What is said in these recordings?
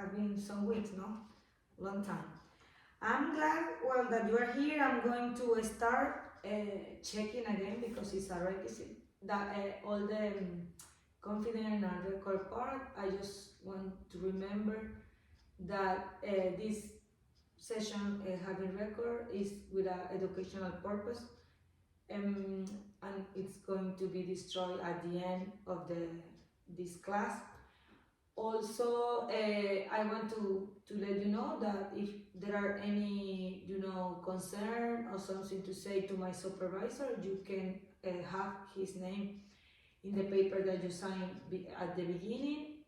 have been some weeks, no? Long time. I'm glad, well, that you are here. I'm going to start checking again because it's a requisite that all the confident and record part. I just want to remember that this session having record is with an educational purpose, and it's going to be destroyed at the end of this class. Also, I want to let you know that if there are any, concern or something to say to my supervisor, you can have his name in the paper that you signed at the beginning.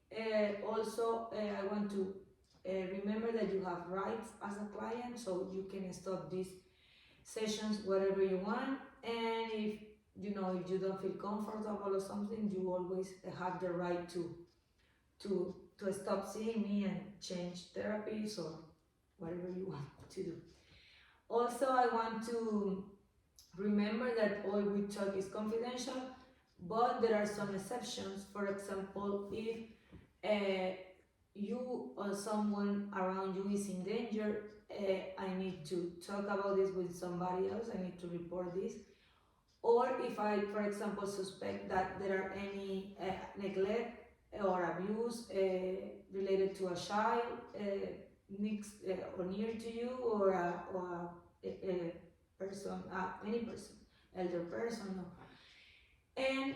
Also, I want to remember that you have rights as a client, so you can stop these sessions whatever you want. And if you don't feel comfortable or something, you always have the right to stop seeing me and change therapies or whatever you want to do. Also, I want to remember that all we talk is confidential, but there are some exceptions. For example, if you or someone around you is in danger, I need to talk about this with somebody else, I need to report this. Or if I, for example, suspect that there are any neglect or abuse related to a child next or near to you, or a person, any person, elder person. No. And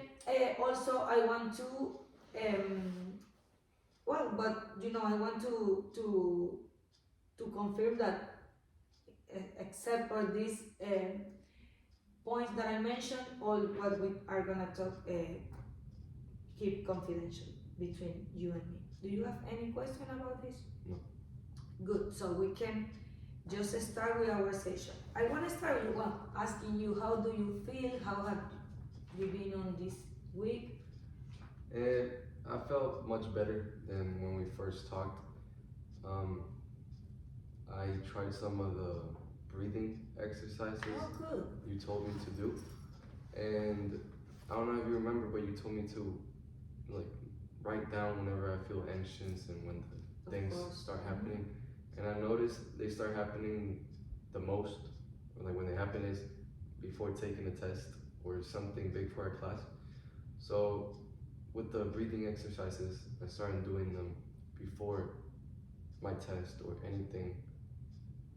also I want to, I want to confirm that except for these points that I mentioned, all what we are gonna talk keep confidential between you and me. Do you have any question about this? No. Good, so we can just start with our session. I want to start with asking you, how do you feel? How have you been on this week? I felt much better than when we first talked. I tried some of the breathing exercises Good. you told me to do, and I don't know if you remember, but you told me to write down whenever I feel anxious and when the things start happening. And I noticed they start happening the most, or when they happen is before taking a test or something big for our class. So with the breathing exercises, I started doing them before my test or anything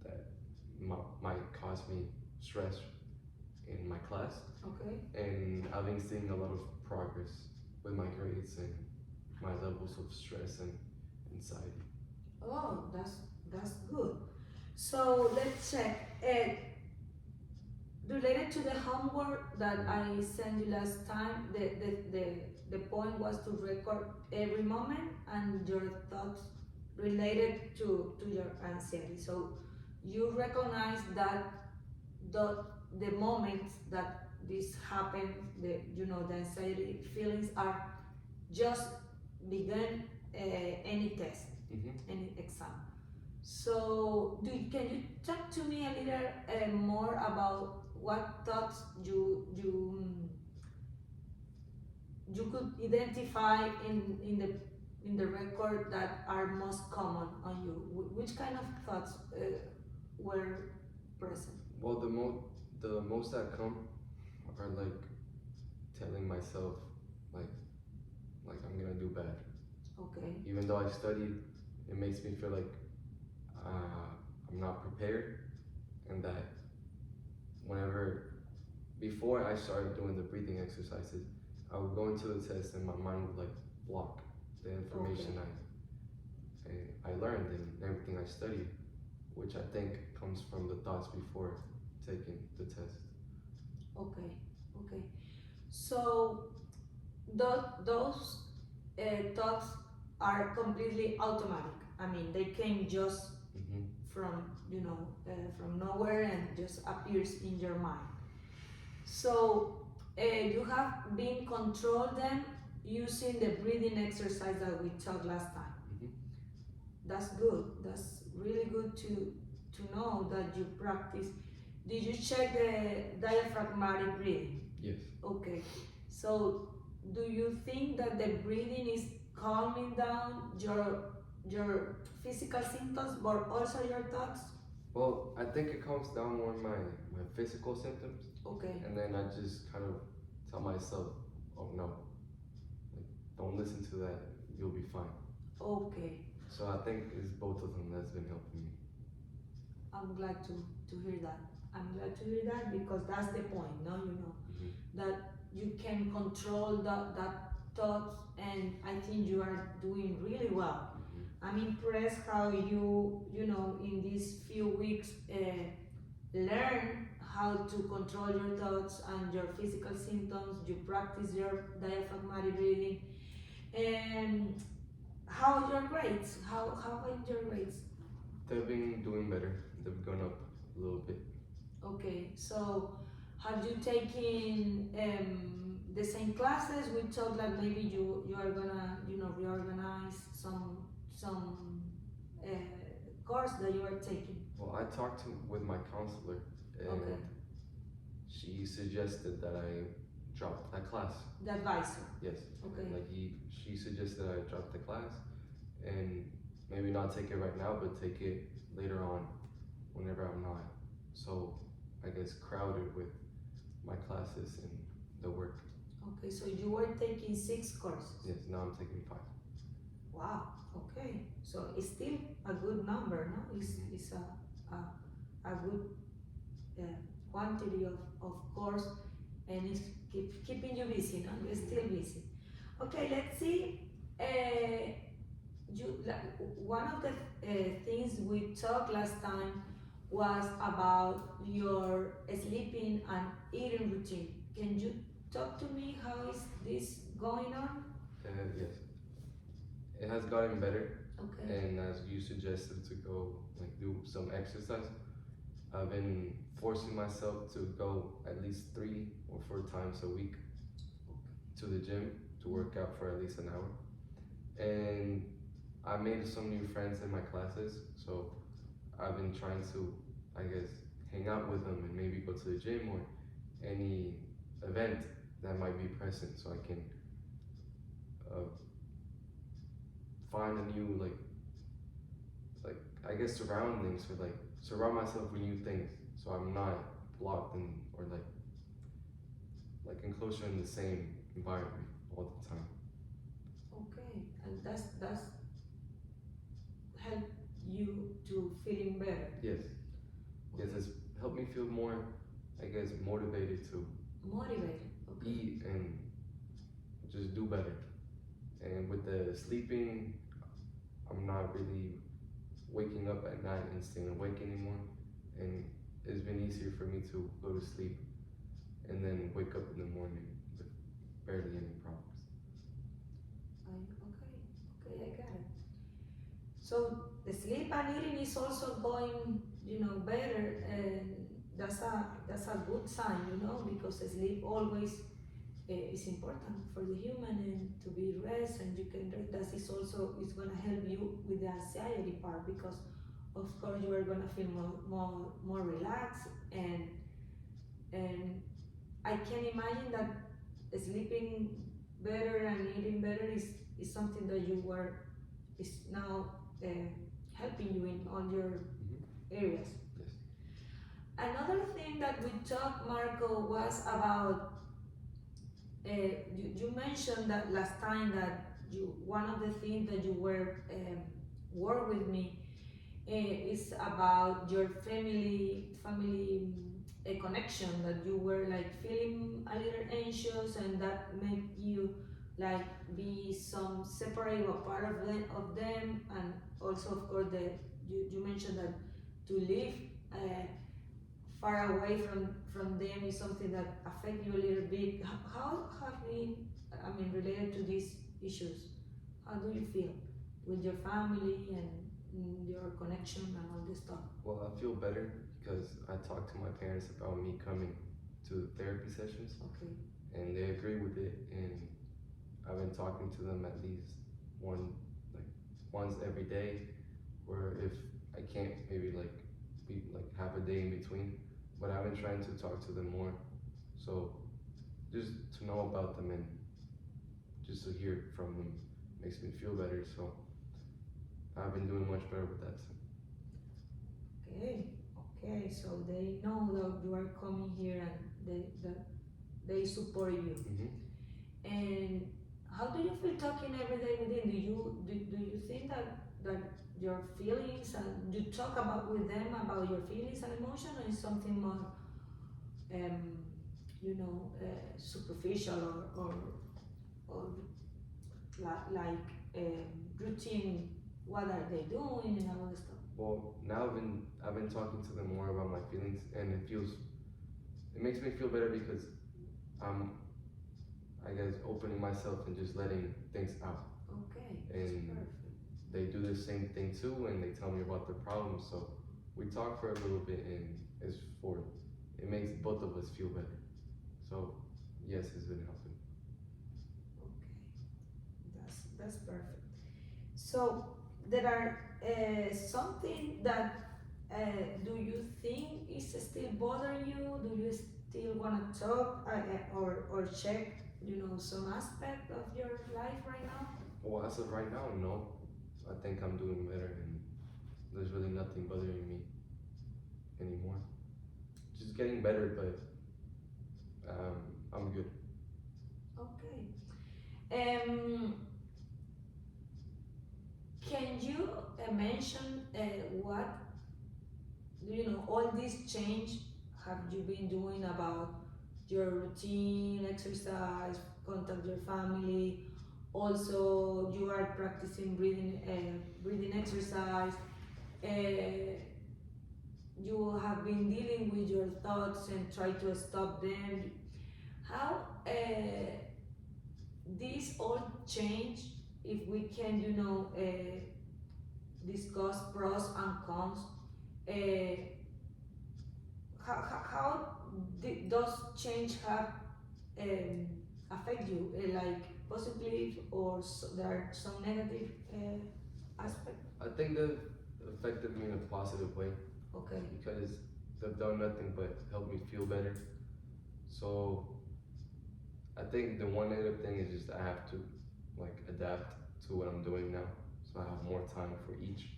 that might cause me stress in my class. Okay. And I've been seeing a lot of progress with my grades and my levels of stress and anxiety. Oh, that's good. So let's check. Related to the homework that I sent you last time, the point was to record every moment and your thoughts related to your anxiety. So you recognize that the moments that this happened, the anxiety feelings are just begun any test, any exam. So can you talk to me a little more about what thoughts you could identify in the record that are most common on you? Which kind of thoughts were present? Well, the most that come are telling myself like I'm gonna do bad. Okay. Even though I studied, it makes me feel like I'm not prepared, and that before I started doing the breathing exercises, I would go into the test and my mind would block the information I learned and everything I studied, which I think comes from the thoughts before taking the test. Okay. So those thoughts are completely automatic. I mean, they came just from from nowhere and just appears in your mind. So you have been controlled them using the breathing exercise that we talked last time. That's good. That's really good to know that you practice. Did you check the diaphragmatic breathing? Yes. Okay. So do you think that the breathing is calming down your physical symptoms, but also your thoughts? Well, I think it comes down more on my physical symptoms, Okay. and then I just kind of tell myself, oh no, like, don't listen to that, you'll be fine. Okay. So I think it's both of them that's been helping me. I'm glad to hear that. I'm glad to hear that because that's the point, no? You know, Mhm. that you can control that thoughts, and I think you are doing really well. Mhm. I'm impressed how you know, in these few weeks learn how to control your thoughts and your physical symptoms. You practice your diaphragmatic breathing. And how are your grades? How are your grades? They've been doing better. They've gone up a little bit. Okay, so have you taken the same classes? We talked like maybe you are gonna, you know, reorganize some uh, course that you are taking. Well, I talked with my counselor, and Okay. she suggested that I drop that class. The advisor. Yes. Okay. And like she suggested I drop the class, and maybe not take it right now, but take it later on, whenever I'm not so, I guess, crowded with my classes and the work. Okay, so you were taking 6 courses. Yes. Now I'm taking 5. Wow. Okay, so it's still a good number, no? It's a good quantity of course, and it's keeping you busy, no? You're still busy. Okay, let's see. One of the things we talked last time was about your sleeping and eating routine. Can you talk to me how is this going on? Yes. It has gotten better, Okay. and as you suggested to go like do some exercise, I've been forcing myself to go at least 3 or 4 times a week to the gym to work out for at least an hour. And I made some new friends in my classes, so I've been trying to, I guess, hang out with them and maybe go to the gym or any event that might be present, so I can find a new like I guess surroundings, or like surround myself with new things, so I'm not locked in or like enclosed in the same environment all the time. Okay, and that's help you to feeling better. Yes. Yes, it's helped me feel more, I guess, motivated to Motivated. Okay. eat and just do better. And with the sleeping, I'm not really waking up at night and staying awake anymore. And it's been easier for me to go to sleep and then wake up in the morning with barely any problems. Okay, I got it. So the sleep and eating is also going, you know, better, and that's a good sign, you know, because the sleep always is important for the human, and to be rest, and you can rest. That is also is gonna help you with the anxiety part, because of course you are gonna feel more relaxed, and I can imagine that sleeping better and eating better is something that you were is now helping you in all your areas. Yes. Another thing that we talked, Marco, was about you mentioned that last time that one of the things that you were work with me is about your family connection, that you were like feeling a little anxious, and that made you like be some separate or part of them, and also of course you mentioned that to live far away from them is something that affect you a little bit. How have been, I mean, related to these issues? How do you feel with your family and your connection and all this stuff? Well, I feel better because I talked to my parents about me coming to therapy sessions, Okay. and they agree with it. And I've been talking to them at least once every day, or if I can't, maybe like be like half a day in between. But I've been trying to talk to them more, so just to know about them and just to hear from them makes me feel better. So I've been doing much better with that too. Okay, okay. So they know that you are coming here and they support you. Hmm. And how do you feel talking every day with them? Do you think that your feelings and you talk about with them about your feelings and emotion, or is something more um, superficial or like routine? What are they doing and all that stuff? Well, now I've been talking to them more about my feelings, and it makes me feel better because I'm, I guess, opening myself and just letting things out. Okay, that's And perfect. they do the same thing too, and they tell me about their problems. So we talk for a little bit, and it makes both of us feel better. So yes, it's been helping. Okay, that's perfect. So there are something that do you think is still bothering you? Do you still want to talk or check, some aspect of your life right now? Well, as of right now, no. I think I'm doing better, and there's really nothing bothering me anymore. Just getting better, but I'm good. Okay. Um, can you mention what all this change have you been doing about your routine, exercise, contact your family? Also, you are practicing breathing exercise. Uh, you have been dealing with your thoughts and try to stop them. How this all change? If we can, discuss pros and cons. Uh, how does change have um, affect you, like positive or there are some negative aspect? I think they've affected me in a positive way Okay. because they've done nothing but help me feel better. So I think the one negative thing is just I have to like adapt to what I'm doing now, so I have more time for each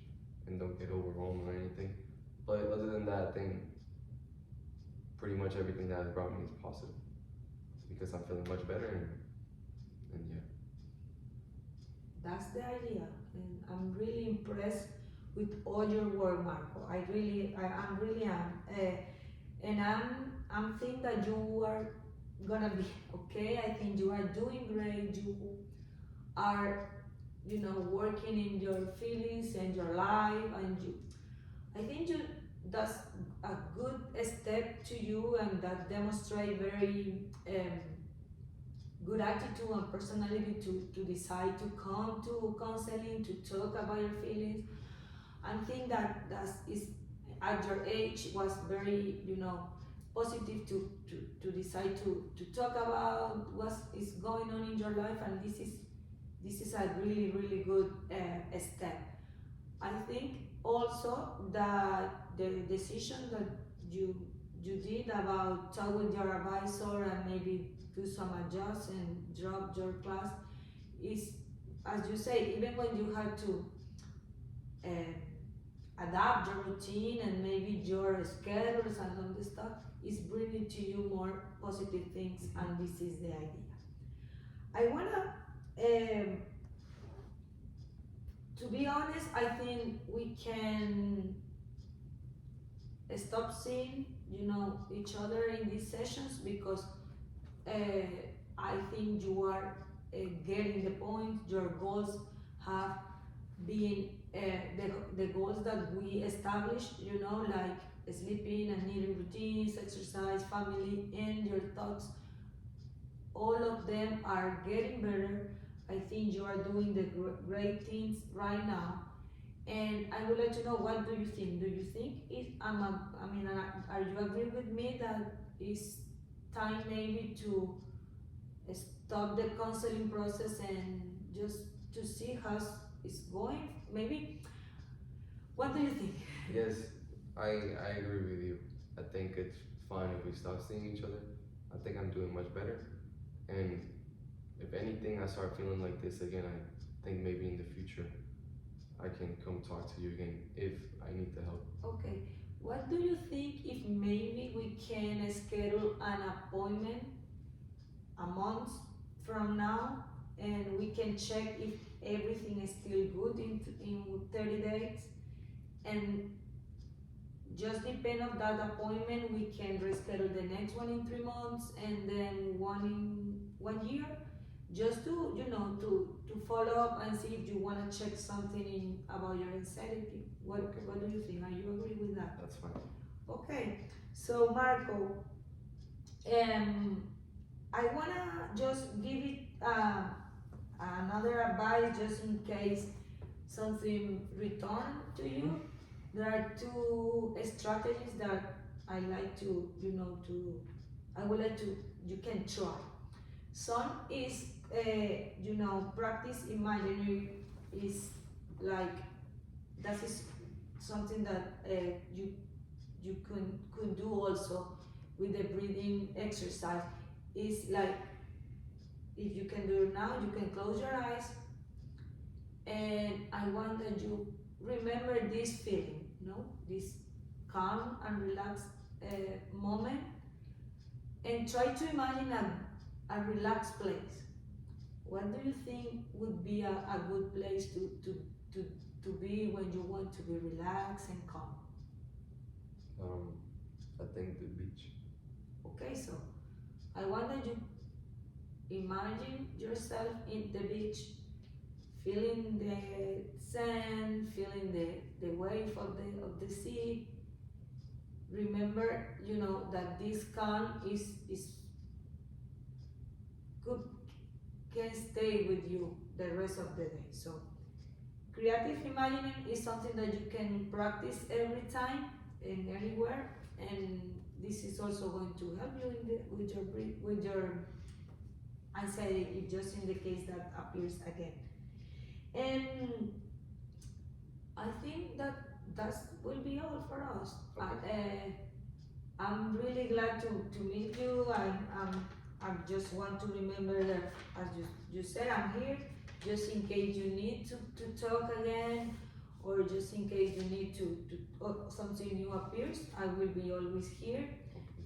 and don't get overwhelmed or anything. But other than that, I think pretty much everything that has brought me is positive because I'm feeling much better and yeah. That's the idea, and I'm really impressed with all your work, Marco. I'm really am, and I'm think that you are gonna be okay. I think you are doing great. You are, working in your feelings and your life, and I think that's a good step to you, and that demonstrate very good attitude and personality to decide to come to counseling to talk about your feelings. I think that is at your age was very positive to decide to talk about what is going on in your life, and this is a really really good step. I think also that the decision that you you did about talk with your advisor and maybe do some adjust and drop your class is, as you say, even when you had to adapt your routine and maybe your schedules and all this stuff, is bringing to you more positive things, and this is the idea. I wanna to be honest, I think we can stop seeing each other in these sessions because I think you are getting the point. Your goals have been the goals that we established, like sleeping and eating routines, exercise, family, and your thoughts. All of them are getting better. I think you are doing the great things right now, and I would like to know, what do you think? Do you think are you agree with me that it's time maybe to stop the counseling process and just to see how it's going? Maybe. What do you think? Yes, I agree with you. I think it's fine if we stop seeing each other. I think I'm doing much better, and if anything, I start feeling like this again, I think maybe in the future I can come talk to you again if I need the help. Okay. What do you think if maybe we can schedule an appointment a month from now and we can check if everything is still good in 30 days, and just depend on that appointment we can reschedule the next one in 3 months and then one in 1 year, just to to follow up and see if you want to check something in about your anxiety. What do you think? Are you agree with that? That's fine. Okay, so Marco, I wanna just give it another advice just in case something return to you. There are two strategies that I like to I would like to you can try. Some is practice imaginary is like that is something that you could do also with the breathing exercise. Is like if you can do it now, you can close your eyes, and I want that you remember this feeling, this calm and relaxed moment, and try to imagine a relaxed place. What do you think would be a good place to be when you want to be relaxed and calm? I think the beach. Okay, so I want that you imagine yourself in the beach, feeling the sand, feeling the wave of the sea. Remember, that this calm is could can stay with you the rest of the day. So creative imagining is something that you can practice every time and anywhere, and this is also going to help you with your anxiety, if just in the case that appears again. And I think that will be all for us. Okay. I'm really glad to meet you. I just want to remember that, as you said, I'm here just in case you need to talk again, or just in case you need or something new appears. I will be always here.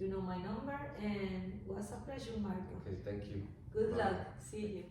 You know my number, and it was a pleasure, Marco. Okay, thank you. Good Bye. luck. See you.